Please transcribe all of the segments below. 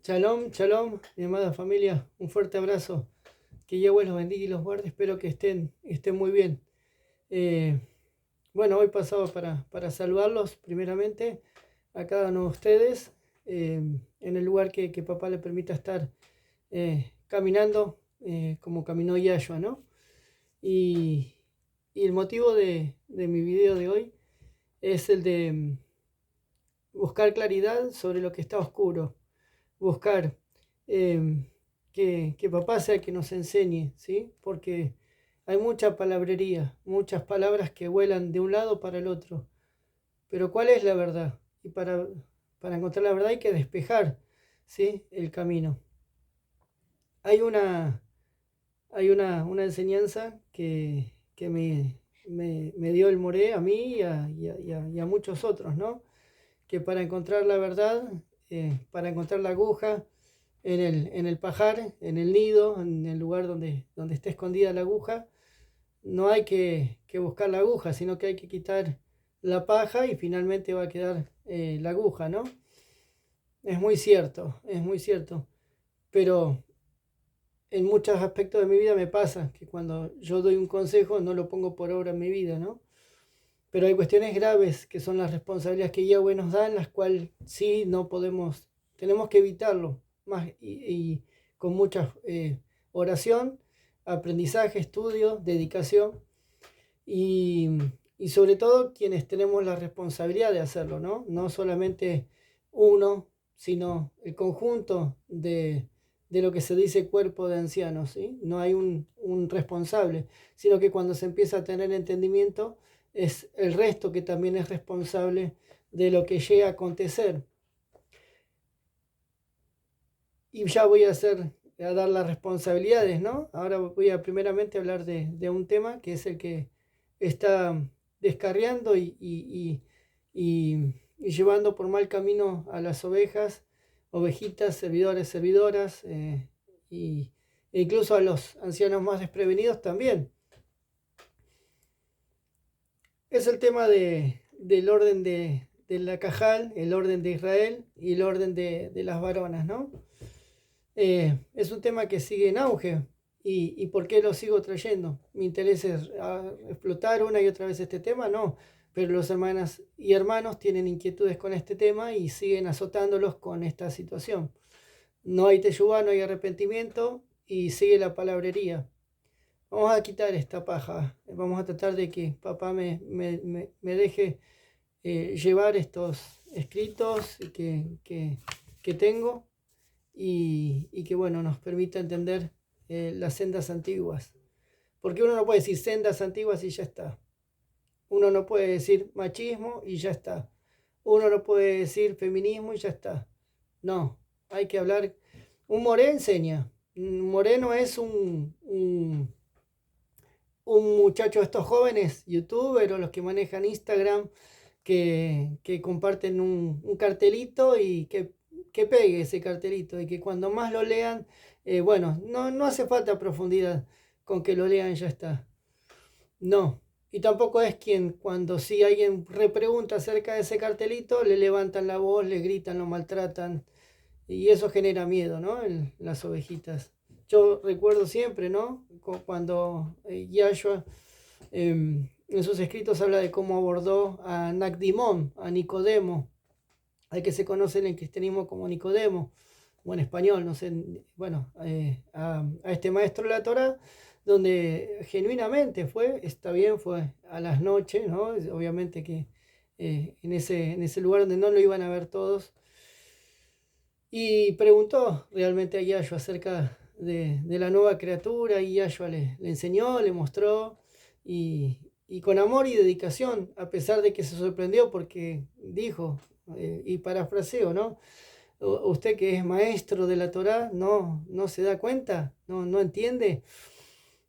Shalom, shalom, mi amada familia, un fuerte abrazo. Que Yahweh los bendiga y los guarde. Espero que estén muy bien. Eh, bueno, hoy pasaba para saludarlos primeramente a cada uno de ustedes en el lugar que papá le permita estar caminando como caminó Yahshua, ¿no? Y, y el motivo de mi video de hoy es el de buscar claridad sobre lo que está oscuro, buscar que papá sea el que nos enseñe, ¿sí? Porque hay mucha palabrería, muchas palabras que vuelan de un lado para el otro. Pero ¿cuál es la verdad? Y para encontrar la verdad hay que despejar, ¿sí? El camino. Hay una enseñanza que me dio el Moré a mí y a muchos otros, ¿no? Que para encontrar la verdad, para encontrar la aguja, en el pajar, en el nido, en el lugar donde está escondida la aguja, no hay que buscar la aguja, sino que hay que quitar la paja y finalmente va a quedar la aguja, ¿no? Es muy cierto, es muy cierto. Pero en muchos aspectos de mi vida me pasa que cuando yo doy un consejo no lo pongo por obra en mi vida, ¿no? Pero hay cuestiones graves que son las responsabilidades que Yahweh nos da, en las cuales sí no podemos, tenemos que evitarlo, más y con mucha oración, aprendizaje, estudio, dedicación y, y sobre todo quienes tenemos la responsabilidad de hacerlo, ¿no? No solamente uno, sino el conjunto de lo que se dice cuerpo de ancianos, ¿sí? No hay un responsable, sino que cuando se empieza a tener entendimiento, es el resto que también es responsable de lo que llega a acontecer. Y ya voy a dar las responsabilidades, ¿no? Ahora voy a primeramente hablar de un tema que es el que está descarriando y llevando por mal camino a las ovejas, ovejitas, servidores, servidoras, e incluso a los ancianos más desprevenidos también. Es el tema del orden de la Cajal, el orden de Israel y el orden de las varonas, ¿no? Es un tema que sigue en auge. ¿Y por qué lo sigo trayendo? ¿Mi interés es explotar una y otra vez este tema? No, pero los hermanas y hermanos tienen inquietudes con este tema y siguen azotándolos con esta situación. No hay teshuvá, no hay arrepentimiento y sigue la palabrería. Vamos a quitar esta paja, vamos a tratar de que papá me deje llevar estos escritos que tengo y que bueno, nos permita entender las sendas antiguas. Porque uno no puede decir sendas antiguas y ya está. Uno no puede decir machismo y ya está. Uno no puede decir feminismo y ya está. No, hay que hablar. Un moré enseña. Un moré no es un muchacho de estos jóvenes, youtubers o los que manejan Instagram, que comparten un cartelito y que pegue ese cartelito y que cuando más lo lean, bueno, no hace falta profundidad, con que lo lean ya está. No, y tampoco es quien cuando si alguien repregunta acerca de ese cartelito, le levantan la voz, le gritan, lo maltratan y eso genera miedo, ¿no? En las ovejitas. Yo recuerdo siempre, ¿no? Cuando Yahshua en sus escritos habla de cómo abordó a Nacdimón, a Nicodemo, al que se conoce en el cristianismo como Nicodemo, o en español, no sé, bueno, a este maestro de la Torá, donde genuinamente está bien, fue a las noches, ¿no? Obviamente que en ese lugar donde no lo iban a ver todos, y preguntó realmente a Yahshua acerca de la nueva criatura y Yahshua le enseñó, le mostró y con amor y dedicación, a pesar de que se sorprendió porque dijo, y parafraseo, ¿no? Usted que es maestro de la Torá, no se da cuenta, no entiende.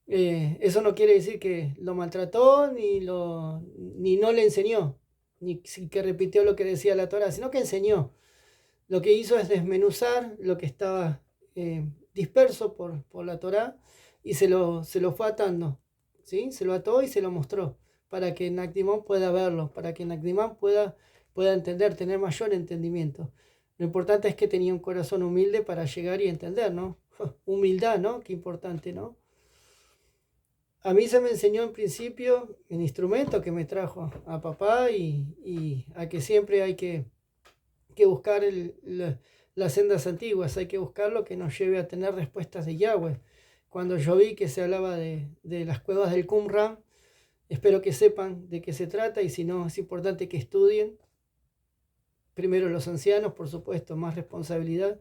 Eso no quiere decir que lo maltrató ni no le enseñó, ni que repitió lo que decía la Torá, sino que enseñó. Lo que hizo es desmenuzar lo que estaba disperso por la Torá y se lo fue atando, ¿sí? Se lo ató y se lo mostró para que Nacdimón pueda verlo, para que Nacdimón pueda entender, tener mayor entendimiento. Lo importante es que tenía un corazón humilde para llegar y entender, ¿no? Humildad, ¿no? Qué importante, ¿no? A mí se me enseñó en principio el instrumento que me trajo a papá y a que siempre hay que buscar las sendas antiguas, hay que buscar lo que nos lleve a tener respuestas de Yahweh. Cuando yo vi que se hablaba de las cuevas del Qumran, espero que sepan de qué se trata y si no, es importante que estudien. Primero los ancianos, por supuesto, más responsabilidad.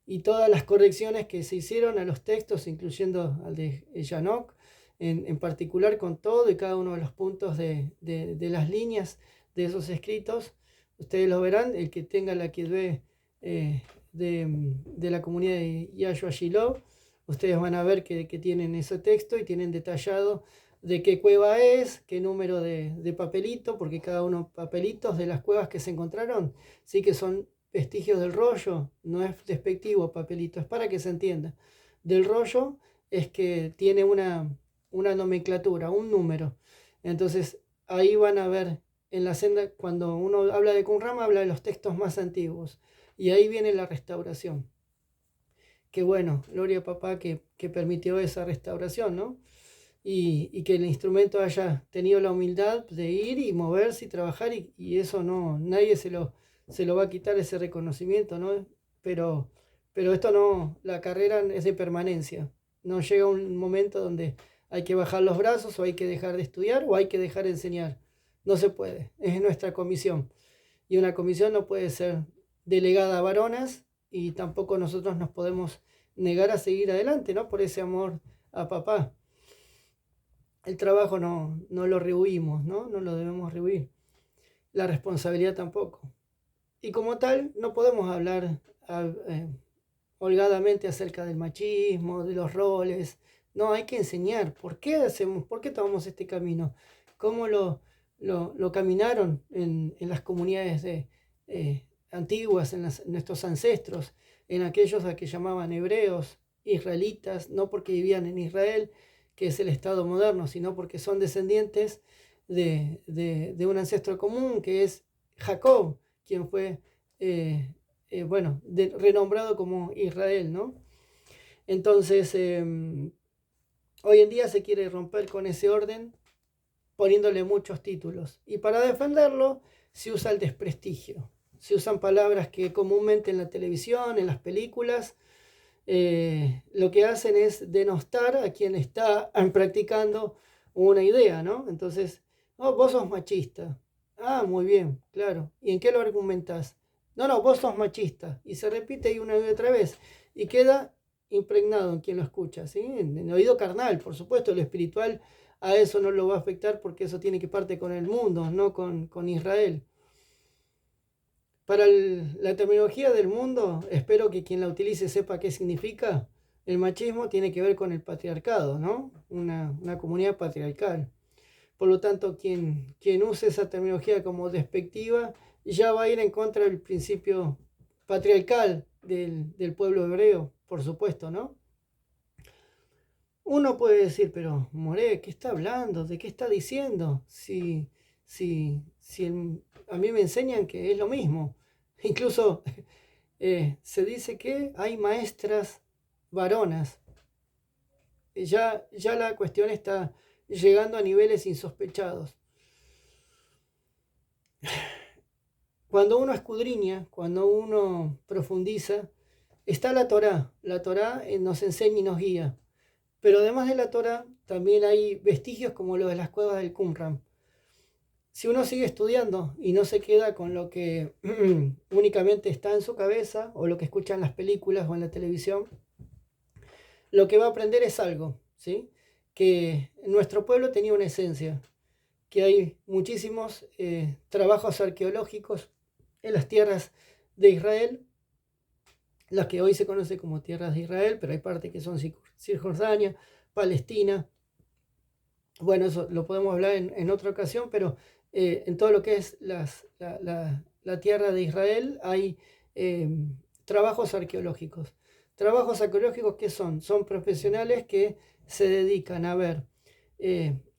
Y todas las correcciones que se hicieron a los textos, incluyendo al de Yanok, en particular con todo y cada uno de los puntos de las líneas de esos escritos. Ustedes lo verán, el que tenga la Kidbe de la comunidad de Yahshua Shiloh, ustedes van a ver que tienen ese texto y tienen detallado de qué cueva es, qué número de papelito, porque cada uno papelitos de las cuevas que se encontraron, sí que son vestigios del rollo, no es despectivo papelito, es para que se entienda. Del rollo es que tiene una nomenclatura, un número. Entonces ahí van a ver en la senda, cuando uno habla de Qumran, habla de los textos más antiguos. Y ahí viene la restauración. Qué bueno, gloria a papá que permitió esa restauración, ¿no? Y que el instrumento haya tenido la humildad de ir y moverse y trabajar y eso no, nadie se lo va a quitar ese reconocimiento, ¿no? Pero esto no, la carrera es de permanencia. No llega un momento donde hay que bajar los brazos o hay que dejar de estudiar o hay que dejar de enseñar. No se puede, es nuestra comisión. Y una comisión no puede ser delegada a varones y tampoco nosotros nos podemos negar a seguir adelante, ¿no? Por ese amor a papá. El trabajo no lo rehuimos, ¿no? No lo debemos rehuir. La responsabilidad tampoco. Y como tal, no podemos hablar holgadamente acerca del machismo, de los roles. No, hay que enseñar por qué hacemos, por qué tomamos este camino, cómo lo caminaron en las comunidades antiguas, en nuestros ancestros, en aquellos a que llamaban hebreos, israelitas, no porque vivían en Israel, que es el Estado moderno, sino porque son descendientes de un ancestro común que es Jacob, quien fue bueno, renombrado como Israel, ¿no? Entonces, hoy en día se quiere romper con ese orden poniéndole muchos títulos. Y para defenderlo se usa el desprestigio. Se usan palabras que comúnmente en la televisión, en las películas, lo que hacen es denostar a quien está practicando una idea, ¿no? Entonces, oh, vos sos machista. Ah, muy bien, claro. ¿Y en qué lo argumentás? No, vos sos machista. Y se repite y una y otra vez. Y queda impregnado en quien lo escucha, ¿sí? En el oído carnal, por supuesto, lo espiritual a eso no lo va a afectar porque eso tiene que parte con el mundo, no con Israel. Para la terminología del mundo, espero que quien la utilice sepa qué significa. El machismo tiene que ver con el patriarcado, ¿no? Una comunidad patriarcal. Por lo tanto, quien use esa terminología como despectiva ya va a ir en contra del principio patriarcal del pueblo hebreo, por supuesto, ¿no? Uno puede decir, pero More, ¿qué está hablando? ¿De qué está diciendo? Si a mí me enseñan que es lo mismo. Incluso se dice que hay maestras varonas. Ya la cuestión está llegando a niveles insospechados. Cuando uno escudriña, cuando uno profundiza, está la Torá. La Torá nos enseña y nos guía. Pero además de la Torá, también hay vestigios como los de las cuevas del Qumran. Si uno sigue estudiando y no se queda con lo que únicamente está en su cabeza o lo que escucha en las películas o en la televisión, lo que va a aprender es algo, ¿sí? Que nuestro pueblo tenía una esencia, que hay muchísimos trabajos arqueológicos en las tierras de Israel, las que hoy se conocen como tierras de Israel, pero hay partes que son Cisjordania, Palestina. Bueno, eso lo podemos hablar en otra ocasión, pero en todo lo que es la tierra de Israel hay eh, trabajos arqueológicos. Trabajos arqueológicos que son profesionales que se dedican a ver,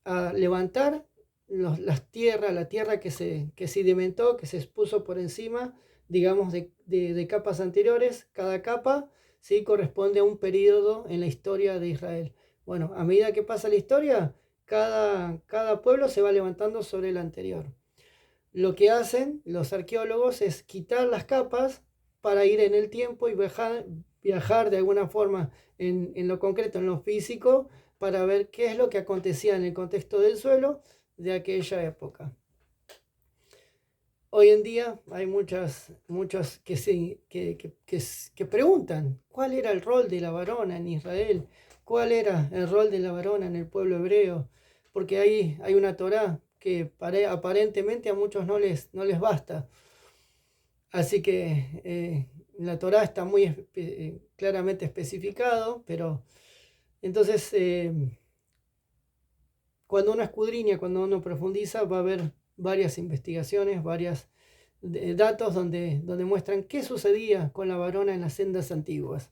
a levantar las tierras, la tierra que se sedimentó, que se expuso por encima digamos, de capas anteriores. Cada capa, ¿sí?, corresponde a un periodo en la historia de Israel. Bueno, a medida que pasa la historia, cada pueblo se va levantando sobre el anterior. Lo que hacen los arqueólogos es quitar las capas para ir en el tiempo y viajar de alguna forma en lo concreto, en lo físico, para ver qué es lo que acontecía en el contexto del suelo de aquella época. Hoy en día hay muchas que preguntan cuál era el rol de la varona en Israel, cuál era el rol de la varona en el pueblo hebreo, porque hay una Torá que aparentemente a muchos no les basta. Así que la Torá está muy claramente especificado, pero entonces cuando uno escudriña, cuando uno profundiza, va a haber varias investigaciones, varios datos donde muestran qué sucedía con la varona en las sendas antiguas.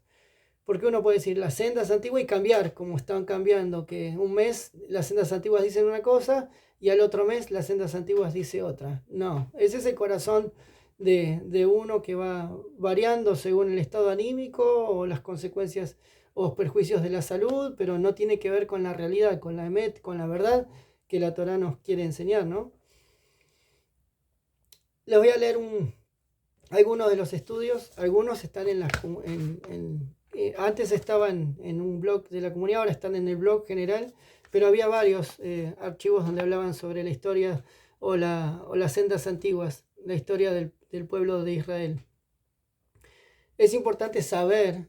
Porque uno puede decir las sendas antiguas y cambiar, como están cambiando, que un mes las sendas antiguas dicen una cosa y al otro mes las sendas antiguas dice otra. No, ese es el corazón de uno que va variando según el estado anímico o las consecuencias o perjuicios de la salud, pero no tiene que ver con la realidad, con la emet, con la verdad que la Torá nos quiere enseñar, ¿no? Les voy a leer algunos de los estudios. Algunos están antes estaban en un blog de la comunidad, ahora están en el blog general, pero había varios archivos donde hablaban sobre la historia o las sendas antiguas, la historia del pueblo de Israel. Es importante saber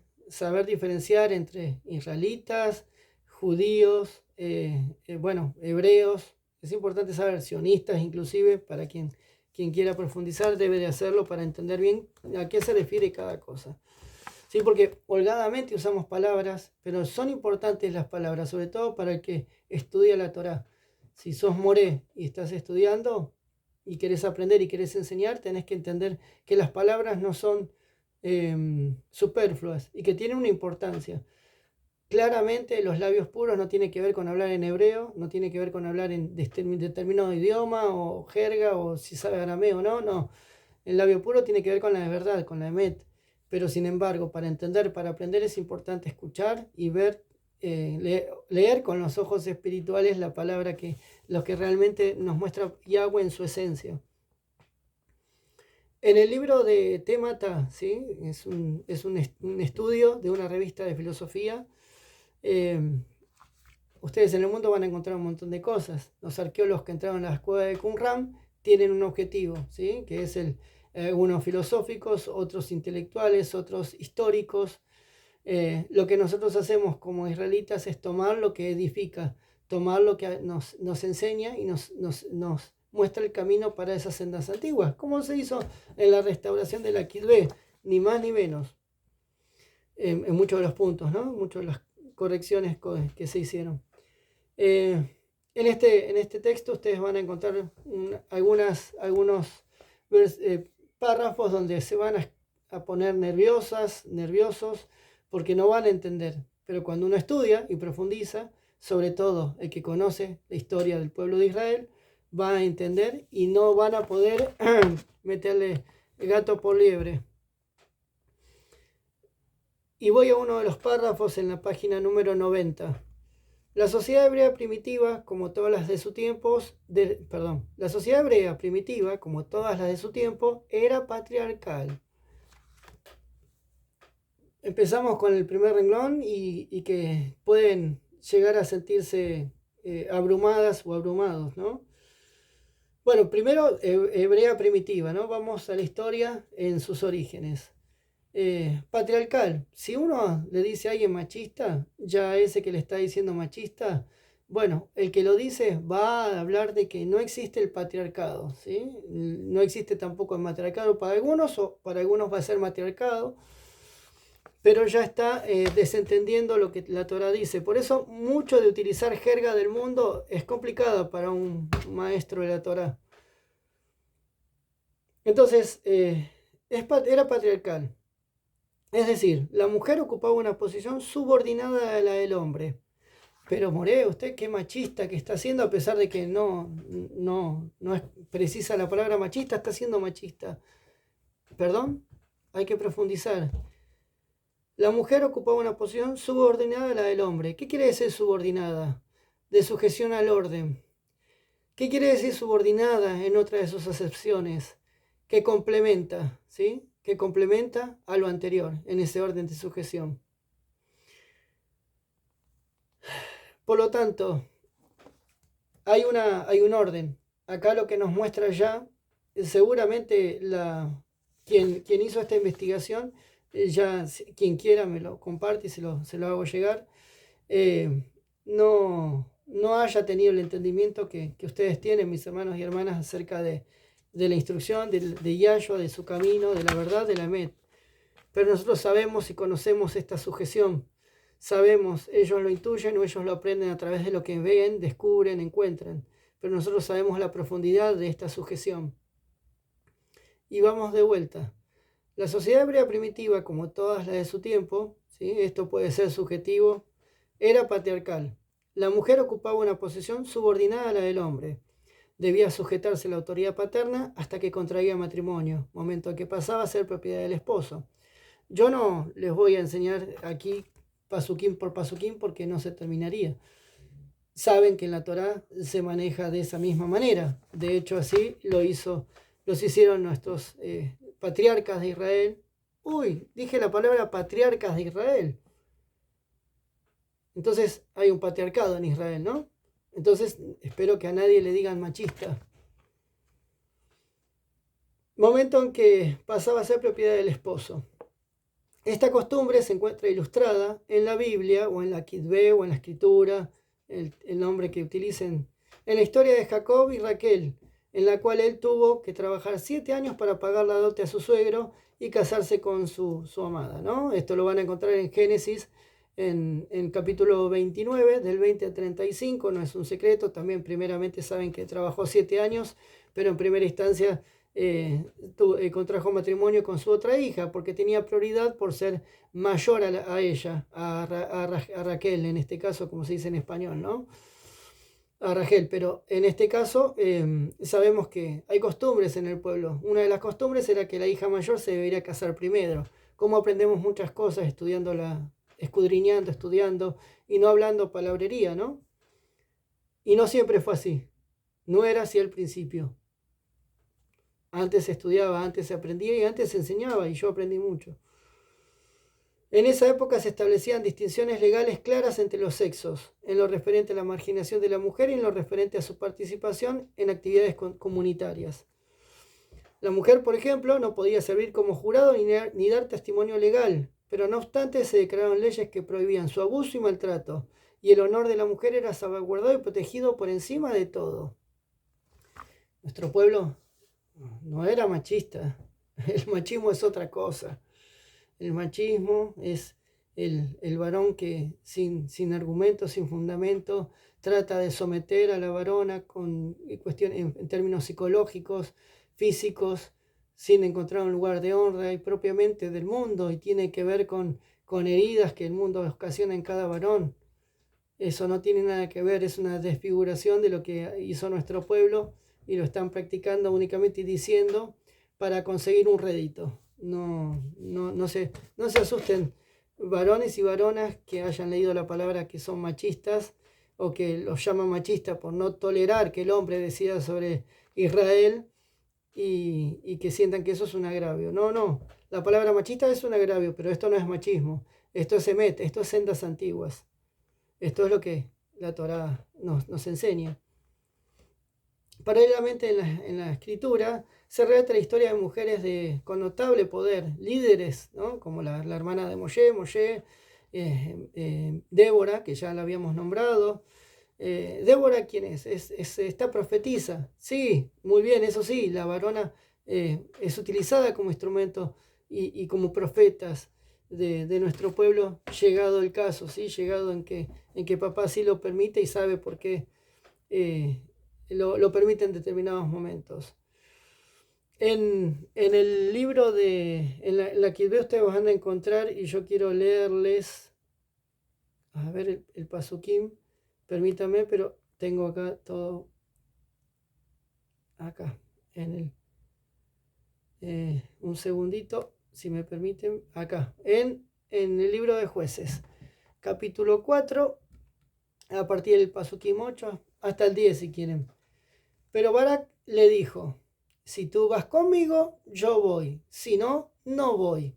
diferenciar entre israelitas, judíos, hebreos. Es importante saber, sionistas inclusive, para quien quiera profundizar debe de hacerlo para entender bien a qué se refiere cada cosa. Sí, porque holgadamente usamos palabras, pero son importantes las palabras, sobre todo para el que estudia la Torá. Si sos moré y estás estudiando y querés aprender y querés enseñar, tenés que entender que las palabras no son superfluas y que tienen una importancia. Claramente los labios puros no tiene que ver con hablar en hebreo, no tiene que ver con hablar en determinado idioma o jerga o si sabe arameo o no. El labio puro tiene que ver con la verdad, con la emet. Pero sin embargo, para entender, para aprender es importante escuchar y ver, leer con los ojos espirituales la palabra lo que realmente nos muestra Yahweh en su esencia. En el libro de Temata, ¿sí?, es un estudio de una revista de filosofía. Ustedes en el mundo van a encontrar un montón de cosas. Los arqueólogos que entraron a la cueva de Qumran tienen un objetivo, ¿sí?, que es unos filosóficos, otros intelectuales, otros históricos. Lo que nosotros hacemos como israelitas es tomar lo que edifica, tomar lo que nos enseña y nos muestra el camino para esas sendas antiguas, como se hizo en la restauración de la Kitbe, ni más ni menos, en muchos de los puntos, ¿no? Muchas de las correcciones que se hicieron. En este texto ustedes van a encontrar algunos párrafos donde se van a poner nerviosos, porque no van a entender. Pero cuando uno estudia y profundiza, sobre todo el que conoce la historia del pueblo de Israel, va a entender y no van a poder meterle gato por liebre. Y voy a uno de los párrafos en la página número 90. La sociedad hebrea primitiva, como todas las de su tiempo, la sociedad hebrea primitiva, como todas las de su tiempo, era patriarcal. Empezamos con el primer renglón y que pueden llegar a sentirse abrumadas o abrumados, ¿no? Bueno, primero, hebrea primitiva, ¿no? Vamos a la historia en sus orígenes. Patriarcal. Si uno le dice a alguien machista, ya ese que le está diciendo machista, bueno, el que lo dice va a hablar de que no existe el patriarcado, ¿sí? No existe tampoco el matriarcado para algunos, o para algunos va a ser matriarcado, pero ya está desentendiendo lo que la Torá dice. Por eso mucho de utilizar jerga del mundo es complicado para un maestro de la Torá. Entonces, era patriarcal. Es decir, la mujer ocupaba una posición subordinada a la del hombre. Pero Moré, usted qué machista que está haciendo, a pesar de que no es precisa la palabra machista, está siendo machista. perdón, hay que profundizar. La mujer ocupaba una posición subordinada a la del hombre. ¿Qué quiere decir subordinada? De sujeción al orden. ¿Qué quiere decir subordinada en otra de sus acepciones? Que complementa, ¿sí? Que complementa a lo anterior, en ese orden de sujeción. Por lo tanto, hay un orden. Acá lo que nos muestra ya, seguramente quien hizo esta investigación, ya quien quiera me lo comparte y se lo hago llegar, no haya tenido el entendimiento que ustedes tienen, mis hermanos y hermanas, acerca de la instrucción, de Yahshua, de su camino, de la verdad, de la Emet. Pero nosotros sabemos y conocemos esta sujeción. Sabemos, ellos lo intuyen o ellos lo aprenden a través de lo que ven, descubren, encuentran. Pero nosotros sabemos la profundidad de esta sujeción. Y vamos de vuelta. La sociedad hebrea primitiva, como todas las de su tiempo, ¿sí? Esto puede ser subjetivo, era patriarcal. La mujer ocupaba una posición subordinada a la del hombre. Debía sujetarse a la autoridad paterna hasta que contraía matrimonio, momento en que pasaba a ser propiedad del esposo. Yo no les voy a enseñar aquí pasuquín por pasuquín porque no se terminaría. Saben que en la Torá se maneja de esa misma manera. De hecho, así los hicieron nuestros patriarcas de Israel. Uy, dije la palabra patriarcas de Israel. Entonces hay un patriarcado en Israel, ¿no? Entonces espero que a nadie le digan machista. Momento en que pasaba a ser propiedad del esposo. Esta costumbre se encuentra ilustrada en la Biblia o en la Kitbe o en la escritura, el nombre que utilicen, en la historia de Jacob y Raquel, en la cual él tuvo que trabajar 7 años para pagar la dote a su suegro y casarse con su amada, ¿no? Esto lo van a encontrar en Génesis, en capítulo 29, del 20 al 35, no es un secreto, también primeramente saben que trabajó 7 años, pero en primera instancia contrajo matrimonio con su otra hija porque tenía prioridad por ser mayor a ella, a Raquel, en este caso, como se dice en español, ¿no? A Rachel, pero en este caso sabemos que hay costumbres en el pueblo. Una de las costumbres era que la hija mayor se debería casar primero. Como aprendemos muchas cosas escudriñando, estudiando y no hablando palabrería, ¿no? Y no siempre fue así. No era así al principio. Antes se estudiaba, antes se aprendía y antes se enseñaba, y yo aprendí mucho. En esa época se establecían distinciones legales claras entre los sexos, en lo referente a la marginación de la mujer y en lo referente a su participación en actividades comunitarias. La mujer, por ejemplo, no podía servir como jurado ni dar testimonio legal, pero no obstante se declararon leyes que prohibían su abuso y maltrato, y el honor de la mujer era salvaguardado y protegido por encima de todo. Nuestro pueblo no era machista, el machismo es otra cosa. El machismo es el varón que sin argumento, sin fundamento, trata de someter a la varona en términos psicológicos, físicos, sin encontrar un lugar de honra y propiamente del mundo, y tiene que ver con heridas que el mundo ocasiona en cada varón. Eso no tiene nada que ver, es una desfiguración de lo que hizo nuestro pueblo y lo están practicando únicamente y diciendo para conseguir un rédito. No se asusten varones y varonas que hayan leído la palabra que son machistas o que los llaman machistas por no tolerar que el hombre decida sobre Israel y que sientan que eso es un agravio. No, la palabra machista es un agravio, pero esto no es machismo, esto es emet, esto es sendas antiguas. Esto es lo que la Torá nos enseña. Paralelamente en la escritura se relata la historia de mujeres con notable poder, líderes, ¿no? Como la hermana de Moshe, Débora, que ya la habíamos nombrado. Débora, ¿quién es? Esta profetisa. Sí, muy bien, eso sí, la varona es utilizada como instrumento y como profetas de nuestro pueblo, llegado el caso, ¿sí? Llegado en que papá sí lo permite y sabe por qué lo permite en determinados momentos. En el libro en la que ustedes van a encontrar, y yo quiero leerles, a ver el pasuquín, permítame, pero tengo acá todo, acá, un segundito, si me permiten, acá, en el libro de Jueces, capítulo 4, a partir del Pasukim 8 hasta el 10 si quieren. Pero Barak le dijo, si tú vas conmigo, yo voy, si no, no voy.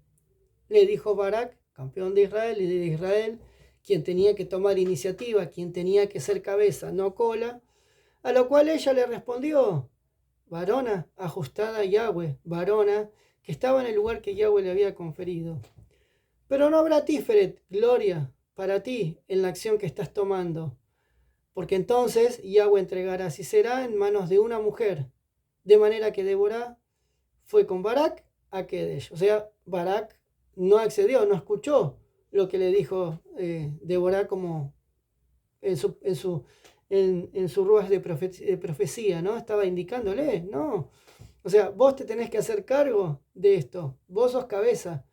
Le dijo Barak, campeón de Israel y de Israel, quien tenía que tomar iniciativa, quien tenía que ser cabeza, no cola, a lo cual ella le respondió, varona ajustada a Yahweh, varona que estaba en el lugar que Yahweh le había conferido. Pero no habrá Tiferet, gloria, para ti en la acción que estás tomando, porque entonces Yahweh entregará a Sisera en manos de una mujer, de manera que Débora fue con Barak a Kedesh. O sea, Barak no accedió, no escuchó lo que le dijo Débora como en su ruas de profecía, ¿no? Estaba indicándole, no. O sea, vos te tenés que hacer cargo de esto, vos sos cabeza.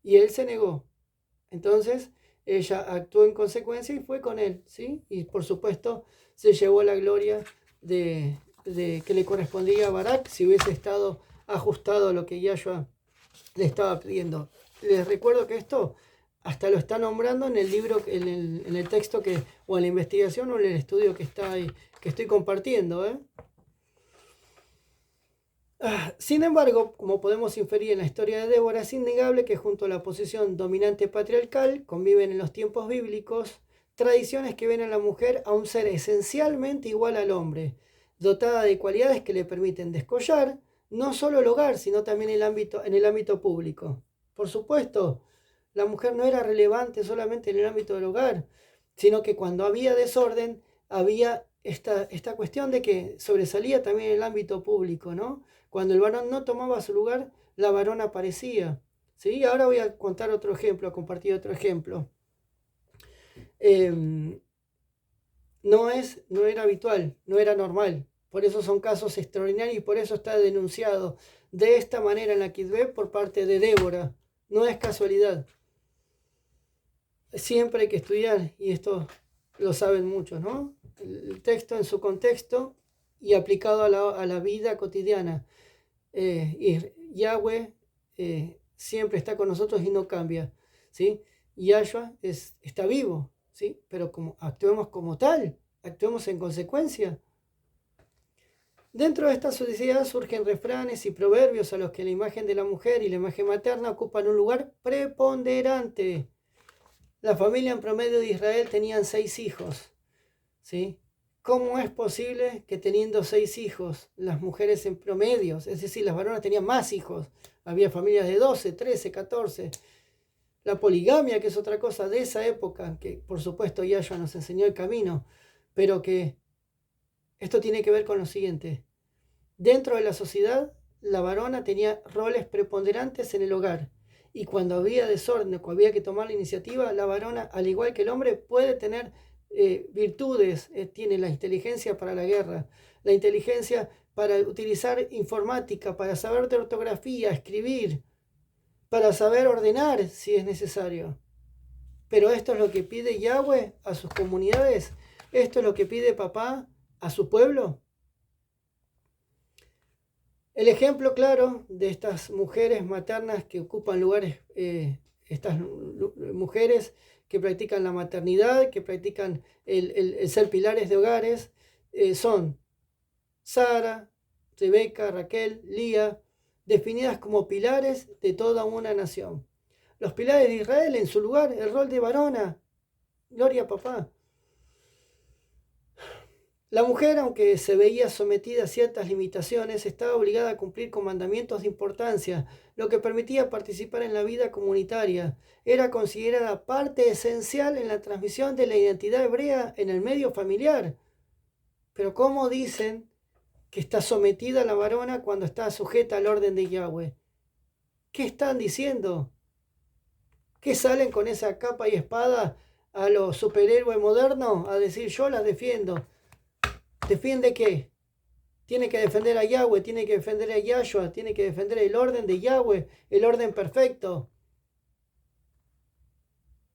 Y él se negó. Entonces, ella actuó en consecuencia y fue con él, ¿sí? Y por supuesto, se llevó la gloria de que le correspondía a Barak si hubiese estado ajustado a lo que Yahshua le estaba pidiendo. Les recuerdo que esto hasta lo está nombrando en el libro, en el texto o en la investigación o en el estudio que está ahí, que estoy compartiendo, ¿eh? Sin embargo, como podemos inferir en la historia de Débora, es innegable que junto a la posición dominante patriarcal conviven en los tiempos bíblicos tradiciones que ven a la mujer a un ser esencialmente igual al hombre, dotada de cualidades que le permiten descollar no solo el hogar, sino también en el ámbito público. Por supuesto, la mujer no era relevante solamente en el ámbito del hogar, sino que cuando había desorden, había esta cuestión de que sobresalía también en el ámbito público, ¿no? Cuando el varón no tomaba su lugar, la varona aparecía. ¿Sí? Ahora voy a contar otro ejemplo, a compartir otro ejemplo. No era habitual, no era normal. Por eso son casos extraordinarios y por eso está denunciado de esta manera en la Kitbé por parte de Débora. No es casualidad. Siempre hay que estudiar, y esto lo saben muchos, ¿no? El texto en su contexto y aplicado a la vida cotidiana. Y Yahweh siempre está con nosotros y no cambia, ¿sí? Yahshua está vivo, ¿sí? Pero actuemos como tal, actuemos en consecuencia. Dentro de esta sociedad surgen refranes y proverbios a los que la imagen de la mujer y la imagen materna ocupan un lugar preponderante. La familia en promedio de Israel tenían 6 hijos, ¿sí? ¿Cómo es posible que teniendo 6 hijos, las mujeres en promedio, es decir, las varonas tenían más hijos? Había familias de 12, 13, 14. La poligamia, que es otra cosa de esa época, que por supuesto Yahshua nos enseñó el camino, pero que esto tiene que ver con lo siguiente. Dentro de la sociedad, la varona tenía roles preponderantes en el hogar. Y cuando había desorden, cuando había que tomar la iniciativa, la varona, al igual que el hombre, puede tener virtudes, tiene la inteligencia para la guerra, la inteligencia para utilizar informática, para saber de ortografía, escribir, para saber ordenar si es necesario. Pero esto es lo que pide Yahweh a sus comunidades, esto es lo que pide papá a su pueblo. El ejemplo claro de estas mujeres maternas que ocupan lugares, estas mujeres que practican la maternidad, que practican el ser pilares de hogares, son Sara, Rebeca, Raquel, Lía, definidas como pilares de toda una nación. Los pilares de Israel en su lugar, el rol de varona. Gloria a papá. La mujer, aunque se veía sometida a ciertas limitaciones, estaba obligada a cumplir con mandamientos de importancia, lo que permitía participar en la vida comunitaria. Era considerada parte esencial en la transmisión de la identidad hebrea en el medio familiar. Pero ¿cómo dicen que está sometida la varona cuando está sujeta al orden de Yahweh? ¿Qué están diciendo? ¿Qué salen con esa capa y espada a los superhéroes modernos a decir yo las defiendo? ¿Defiende qué? Tiene que defender a Yahweh, tiene que defender a Yahshua, tiene que defender el orden de Yahweh, el orden perfecto.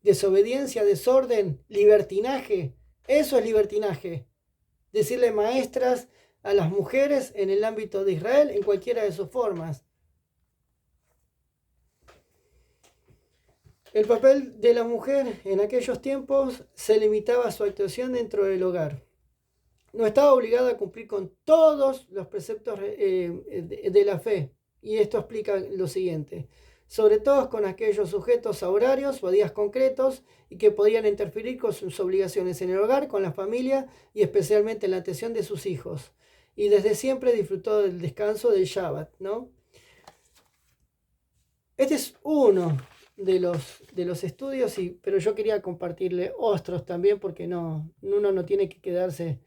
Desobediencia, desorden, libertinaje. Eso es libertinaje. Decirle maestras a las mujeres en el ámbito de Israel en cualquiera de sus formas. El papel de la mujer en aquellos tiempos se limitaba a su actuación dentro del hogar. No estaba obligada a cumplir con todos los preceptos de la fe. Y esto explica lo siguiente. Sobre todo con aquellos sujetos a horarios o a días concretos y que podían interferir con sus obligaciones en el hogar, con la familia y especialmente en la atención de sus hijos. Y desde siempre disfrutó del descanso del Shabbat, ¿no? Este es uno de los estudios, pero yo quería compartirle otros también porque uno no tiene que quedarse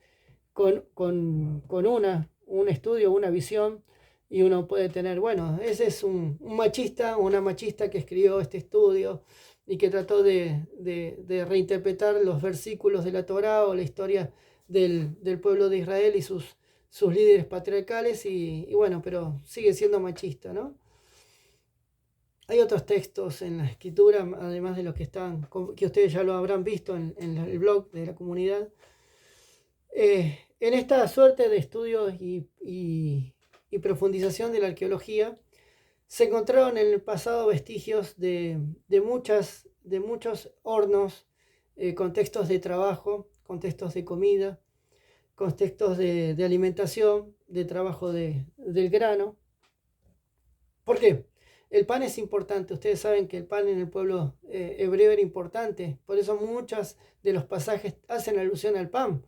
con un estudio, una visión, y uno puede tener, bueno, ese es un machista, una machista que escribió este estudio y que trató de reinterpretar los versículos de la Torá o la historia del pueblo de Israel y sus líderes patriarcales, y bueno, pero sigue siendo machista, ¿no? Hay otros textos en la escritura, además de los que ustedes ya lo habrán visto en el blog de la comunidad. En esta suerte de estudios y profundización de la arqueología, se encontraron en el pasado vestigios de muchos hornos, contextos de trabajo, contextos de comida, contextos de alimentación, de trabajo del grano. ¿Por qué? El pan es importante. Ustedes saben que el pan en el pueblo hebreo era importante. Por eso muchos de los pasajes hacen alusión al pan.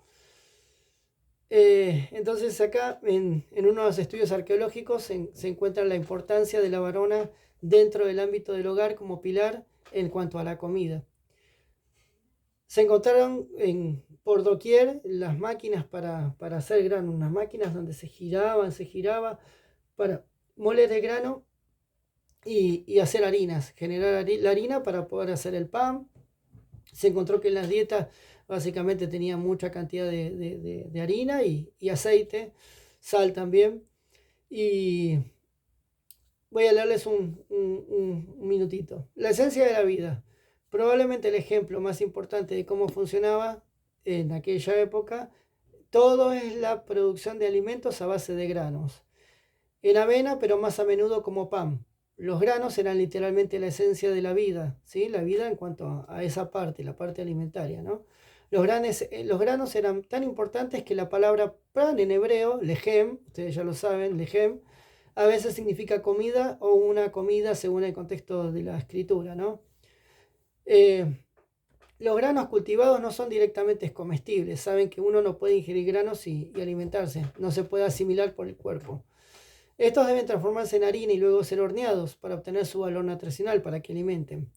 Entonces acá en uno de los estudios arqueológicos se encuentra la importancia de la varona dentro del ámbito del hogar como pilar en cuanto a la comida. Se encontraron por doquier las máquinas para hacer grano, unas máquinas donde se giraba para moler el grano y hacer harinas, generar la harina para poder hacer el pan. Se encontró que en las dietas básicamente tenía mucha cantidad de harina y aceite, sal también. Y voy a leerles un minutito. La esencia de la vida. Probablemente el ejemplo más importante de cómo funcionaba en aquella época, todo es la producción de alimentos a base de granos. En avena, pero más a menudo como pan. Los granos eran literalmente la esencia de la vida, ¿sí? La vida en cuanto a esa parte, la parte alimentaria, ¿no? Los granos eran tan importantes que la palabra pan en hebreo, lejem, ustedes ya lo saben, lejem, a veces significa comida o una comida según el contexto de la escritura, ¿no? Los granos cultivados no son directamente comestibles. Saben que uno no puede ingerir granos y alimentarse, no se puede asimilar por el cuerpo. Estos deben transformarse en harina y luego ser horneados para obtener su valor nutricional para que alimenten.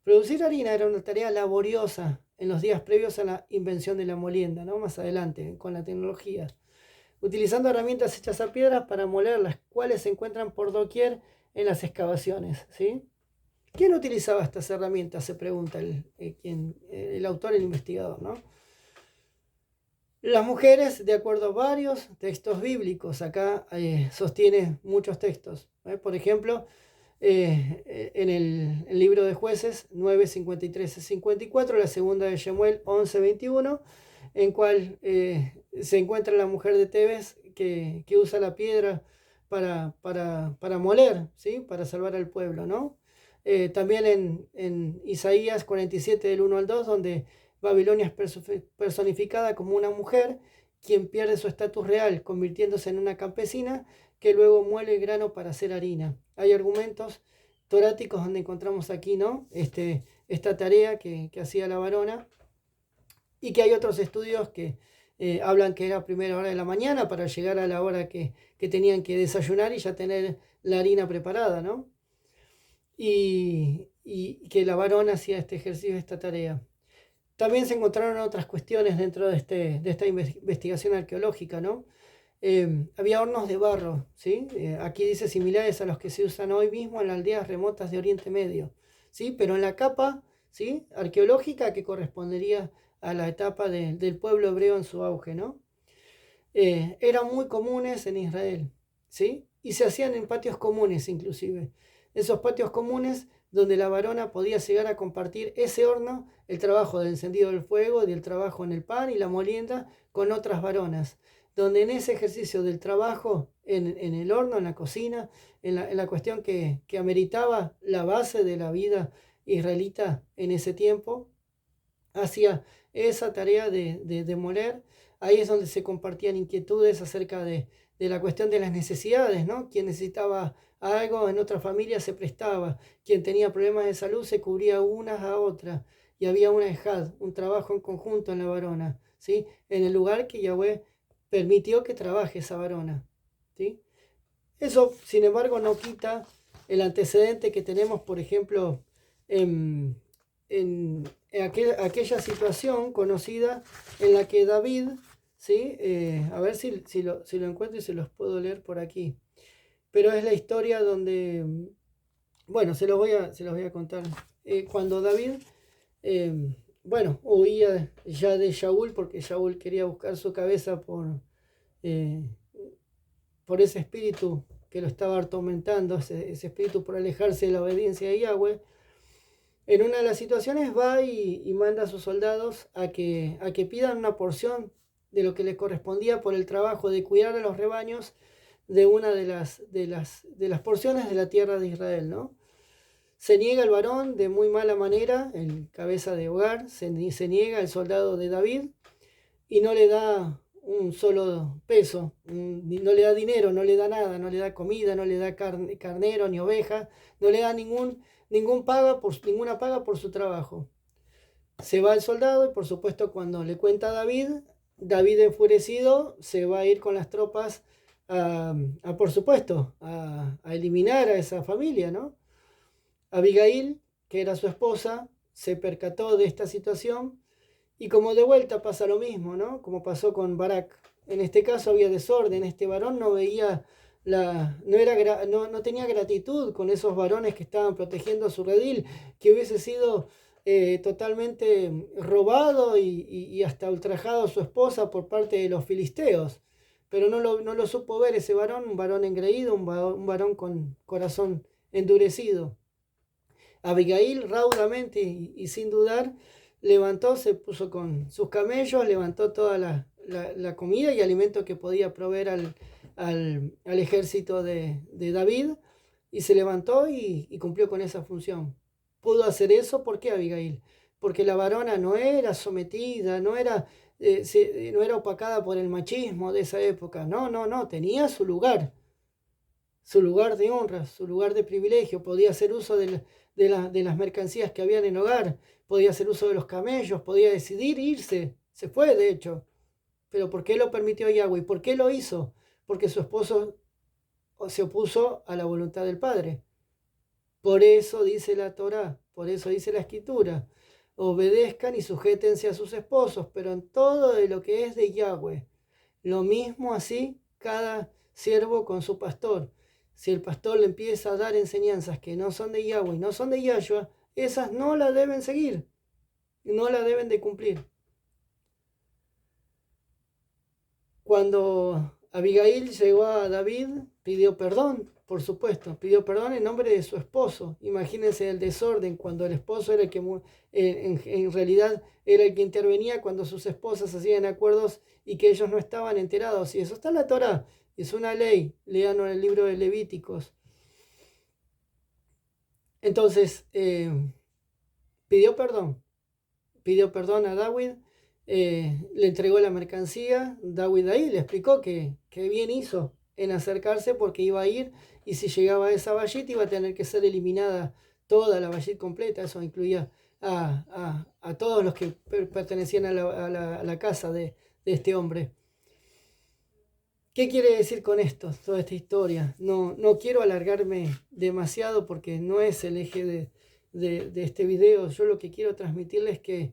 Producir harina era una tarea laboriosa en los días previos a la invención de la molienda, ¿no? Más adelante, con la tecnología. Utilizando herramientas hechas a piedras para moler, las cuales se encuentran por doquier en las excavaciones, ¿sí? ¿Quién utilizaba estas herramientas? Se pregunta el autor, el investigador, ¿no? Las mujeres, de acuerdo a varios textos bíblicos, acá sostiene muchos textos. Por ejemplo, en el libro de Jueces 9, 53 54, la segunda de Shemuel 11, 21, en cual se encuentra la mujer de Tebes que usa la piedra para moler, ¿sí? Para salvar al pueblo, ¿no? También en Isaías 47, del 1 al 2, donde Babilonia es personificada como una mujer quien pierde su estatus real, convirtiéndose en una campesina que luego muele el grano para hacer harina. Hay argumentos toráticos donde encontramos aquí, ¿no? Esta tarea que hacía la varona, y que hay otros estudios que hablan que era a primera hora de la mañana para llegar a la hora que tenían que desayunar y ya tener la harina preparada, ¿no? Y que la varona hacía este ejercicio, esta tarea. También se encontraron otras cuestiones dentro de esta investigación arqueológica, ¿no? Había hornos de barro, ¿sí? Aquí dice similares a los que se usan hoy mismo en las aldeas remotas de Oriente Medio, ¿sí? Pero en la capa, ¿sí? Arqueológica que correspondería a la etapa del pueblo hebreo en su auge, ¿no? Eran muy comunes en Israel, ¿sí? Y se hacían en patios comunes inclusive. Esos patios comunes donde la varona podía llegar a compartir ese horno, el trabajo del encendido del fuego, y el trabajo en el pan y la molienda con otras varonas, donde en ese ejercicio del trabajo, en el horno, en la cocina, en la cuestión que ameritaba la base de la vida israelita en ese tiempo, hacía esa tarea de demoler. Ahí es donde se compartían inquietudes acerca de la cuestión de las necesidades, ¿no? Quien necesitaba algo en otra familia se prestaba, quien tenía problemas de salud se cubría unas a otras, y había una ejad, un trabajo en conjunto en la varona, ¿sí? En el lugar que Yahweh permitió que trabaje esa varona, ¿sí? Eso, sin embargo, no quita el antecedente que tenemos, por ejemplo, en aquella situación conocida en la que David, ¿sí? A ver si lo encuentro y se los puedo leer por aquí. Pero es la historia donde, bueno, se los voy a contar. Cuando David, huía ya de Shaul, porque Shaul quería buscar su cabeza eh, por ese espíritu que lo estaba atormentando, ese espíritu por alejarse de la obediencia de Yahweh. En una de las situaciones va y manda a sus soldados a que pidan una porción de lo que le correspondía por el trabajo de cuidar a los rebaños de una de las porciones de la tierra de Israel, ¿no? Se niega el varón de muy mala manera, el cabeza de hogar, se niega el soldado de David y no le da un solo peso, no le da dinero, no le da nada, no le da comida, no le da carnero ni oveja, no le da ninguna paga por su trabajo. Se va el soldado y por supuesto cuando le cuenta a David enfurecido se va a ir con las tropas por supuesto, a eliminar a esa familia, ¿no? Abigail, que era su esposa, se percató de esta situación y como de vuelta pasa lo mismo, ¿no? Como pasó con Barak. En este caso había desorden, este varón no veía no tenía gratitud con esos varones que estaban protegiendo a su redil, que hubiese sido totalmente robado y hasta ultrajado a su esposa por parte de los filisteos. Pero no lo supo ver ese varón, un varón engreído, un varón con corazón endurecido. Abigail raudamente y sin dudar levantó, se puso con sus camellos, levantó toda la comida y alimento que podía proveer al ejército de David y se levantó y cumplió con esa función. Pudo hacer eso, ¿por qué Abigail? Porque la varona no era sometida, no era opacada por el machismo de esa época, no, tenía su lugar de honra, su lugar de privilegio, podía hacer uso de las mercancías que había en el hogar, podía hacer uso de los camellos, podía decidir irse, se fue de hecho. Pero ¿por qué lo permitió Yahweh? ¿Por qué lo hizo? Porque su esposo se opuso a la voluntad del Padre. Por eso dice la Torá, por eso dice la Escritura, obedezcan y sujétense a sus esposos, pero en todo de lo que es de Yahweh. Lo mismo así cada siervo con su pastor. Si el pastor le empieza a dar enseñanzas que no son de Yahweh, no son de Yahshua, esas no las deben seguir, no las deben de cumplir. Cuando Abigail llegó a David, pidió perdón, por supuesto, pidió perdón en nombre de su esposo. Imagínense el desorden cuando el esposo era el que en realidad era el que intervenía cuando sus esposas hacían acuerdos y que ellos no estaban enterados. Y eso está en la Torá, es una ley, lean el libro de Levíticos. Entonces, pidió perdón a David, le entregó la mercancía. David ahí le explicó que bien hizo en acercarse porque iba a ir y si llegaba a esa vallita iba a tener que ser eliminada toda la vallita completa. Eso incluía a todos los que pertenecían a la casa de este hombre. ¿Qué quiere decir con esto, toda esta historia? No quiero alargarme demasiado porque no es el eje de este video. Yo lo que quiero transmitirles es que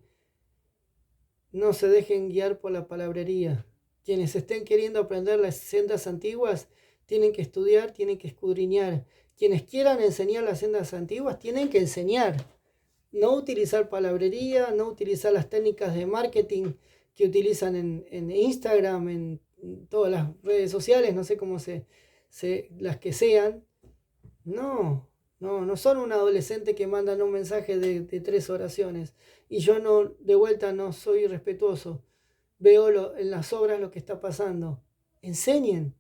no se dejen guiar por la palabrería. Quienes estén queriendo aprender las sendas antiguas tienen que estudiar, tienen que escudriñar. Quienes quieran enseñar las sendas antiguas tienen que enseñar. No utilizar palabrería, no utilizar las técnicas de marketing que utilizan en Instagram, en todas las redes sociales, no sé cómo las que sean. No son un adolescente que mandan un mensaje de 3 oraciones. Y yo de vuelta no soy respetuoso. Veo en las obras lo que está pasando. Enseñen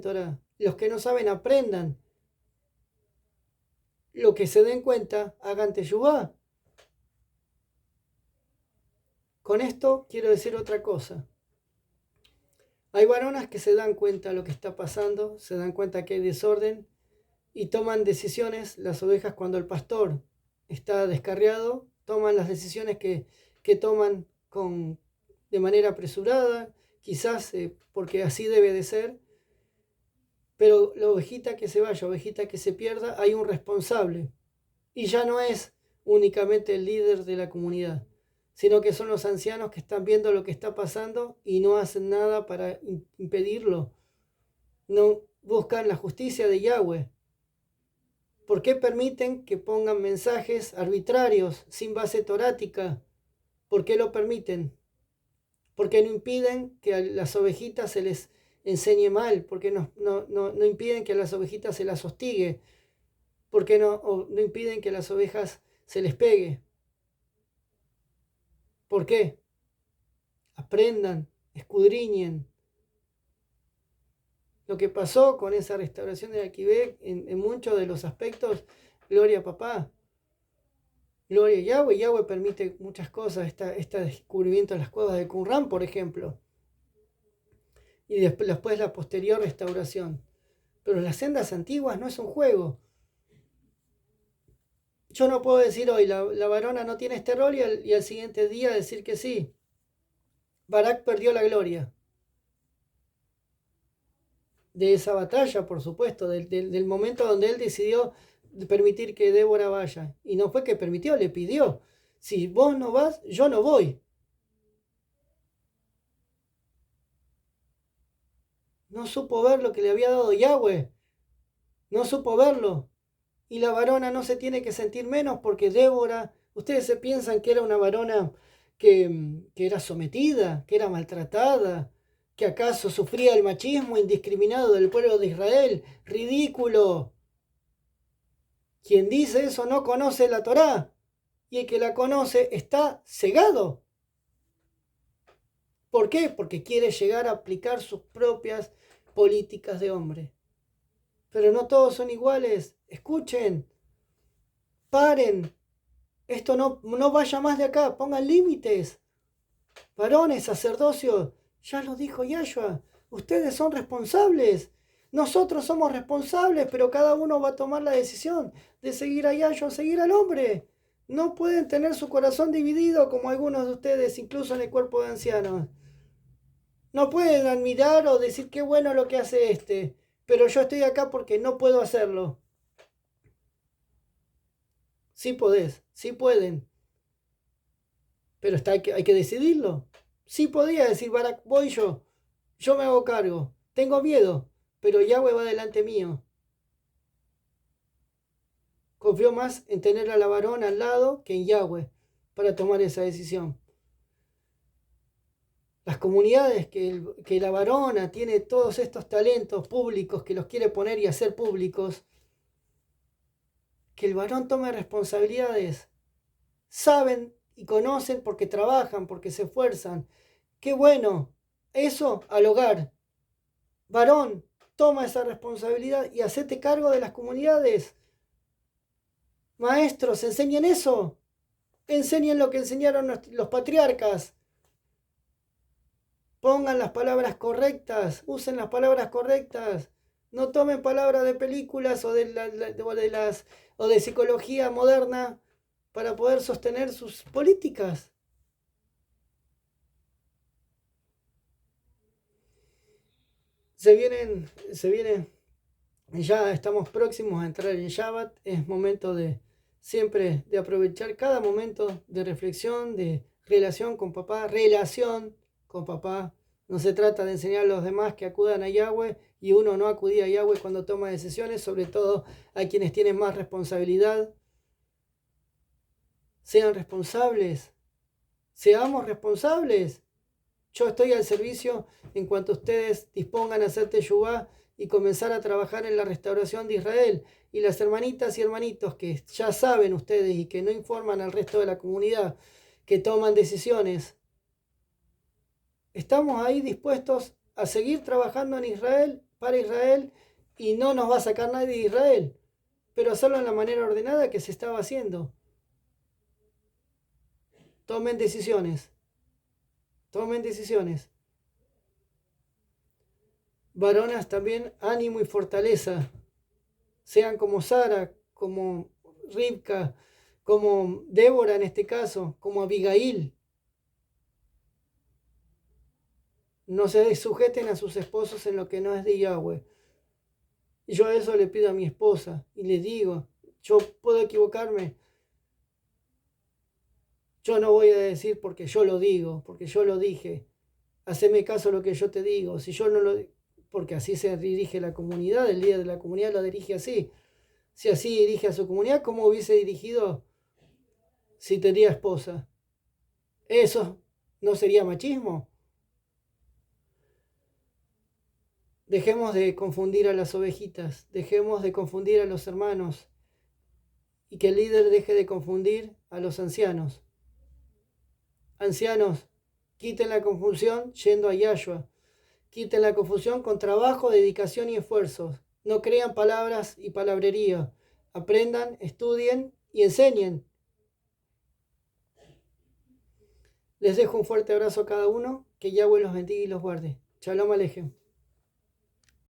Torah. Los que no saben aprendan. lo que se den cuenta, hagan teshuvá. Con esto quiero decir otra cosa. Hay varonas que se dan cuenta de lo que está pasando, se dan cuenta que hay desorden y toman decisiones. Las ovejas, cuando el pastor está descarriado, toman las decisiones que toman de manera apresurada, quizás porque así debe de ser. Pero la ovejita que se vaya, ovejita que se pierda, hay un responsable. Y ya no es únicamente el líder de la comunidad, sino que son los ancianos que están viendo lo que está pasando y no hacen nada para impedirlo. No buscan la justicia de Yahweh. ¿Por qué permiten que pongan mensajes arbitrarios, sin base torática? ¿Por qué lo permiten? ¿Por qué no impiden que a las ovejitas se les enseñe mal? ¿Por qué no impiden que a las ovejitas se las hostigue? ¿Por qué no impiden que a las ovejas se les pegue? ¿Por qué? Aprendan, escudriñen. Lo que pasó con esa restauración de Akivé en muchos de los aspectos, gloria a papá, gloria a Yahweh. Yahweh permite muchas cosas, este descubrimiento de las cuevas de Qumran, por ejemplo, y después la posterior restauración. Pero las sendas antiguas no es un juego. Yo no puedo decir hoy, la varona no tiene este rol y al siguiente día decir que sí. Barak perdió la gloria de esa batalla, por supuesto, del momento donde él decidió permitir que Débora vaya. Y no fue que permitió, le pidió. Si vos no vas, yo no voy. No supo ver lo que le había dado Yahweh. No supo verlo. Y la varona no se tiene que sentir menos porque Débora, ustedes se piensan que era una varona que era sometida, que era maltratada, que acaso sufría el machismo indiscriminado del pueblo de Israel. Ridículo. Quien dice eso no conoce la Torá, y el que la conoce está cegado. ¿Por qué? Porque quiere llegar a aplicar sus propias políticas de hombre. Pero no todos son iguales. Escuchen, paren. Esto no vaya más de acá. Pongan límites. Varones, sacerdocios, ya lo dijo Yahshua. Ustedes son responsables. Nosotros somos responsables, pero cada uno va a tomar la decisión de seguir a Yahshua o seguir al hombre. No pueden tener su corazón dividido como algunos de ustedes, incluso en el cuerpo de ancianos. No pueden admirar o decir qué bueno lo que hace este, pero yo estoy acá porque no puedo hacerlo. Sí podés, sí pueden, pero hay que decidirlo. Sí podía decir, Barak, voy yo me hago cargo, tengo miedo, pero Yahweh va delante mío. Confío más en tener a la varona al lado que en Yahweh para tomar esa decisión. Las comunidades que la varona tiene todos estos talentos públicos que los quiere poner y hacer públicos, que el varón tome responsabilidades, saben y conocen porque trabajan, porque se esfuerzan. Qué bueno, eso al hogar. Varón, toma esa responsabilidad y hacete cargo de las comunidades. Maestros, enseñen eso. Enseñen lo que enseñaron los patriarcas. Pongan las palabras correctas, usen las palabras correctas. No tomen palabras de películas o de psicología moderna para poder sostener sus políticas. Se viene, ya estamos próximos a entrar en Shabbat. Es momento de siempre de aprovechar cada momento de reflexión, de relación con papá, relación con papá. No se trata de enseñar a los demás que acudan a Yahweh y uno no acudía a Yahweh cuando toma decisiones, sobre todo a quienes tienen más responsabilidad. Sean responsables, seamos responsables. Yo estoy al servicio en cuanto ustedes dispongan a hacer teshuvá y comenzar a trabajar en la restauración de Israel. Y las hermanitas y hermanitos que ya saben ustedes y que no informan al resto de la comunidad, que toman decisiones, estamos ahí dispuestos a seguir trabajando en Israel, para Israel, y no nos va a sacar nadie de Israel. pero hacerlo en la manera ordenada que se estaba haciendo. Tomen decisiones. Tomen decisiones. Varonas también, ánimo y fortaleza. Sean como Sara, como Ribka, como Débora en este caso, como Abigail. No se sujeten a sus esposos en lo que no es de Yahweh. Y yo eso le pido a mi esposa y le digo, yo puedo equivocarme. Yo no voy a decir porque yo lo digo, porque yo lo dije. Haceme caso a lo que yo te digo. Si yo no lo... Porque así se dirige la comunidad, el líder de la comunidad la dirige así. Si así dirige a su comunidad, ¿cómo hubiese dirigido si tenía esposa? ¿Eso no sería machismo? Dejemos de confundir a las ovejitas, dejemos de confundir a los hermanos y que el líder deje de confundir a los ancianos. Ancianos, quiten la confusión yendo a Yahshua. Quiten la confusión con trabajo, dedicación y esfuerzos. No crean palabras y palabrería. Aprendan, estudien y enseñen. Les dejo un fuerte abrazo a cada uno. Que Yahweh los bendiga y los guarde. Shalom Alejem.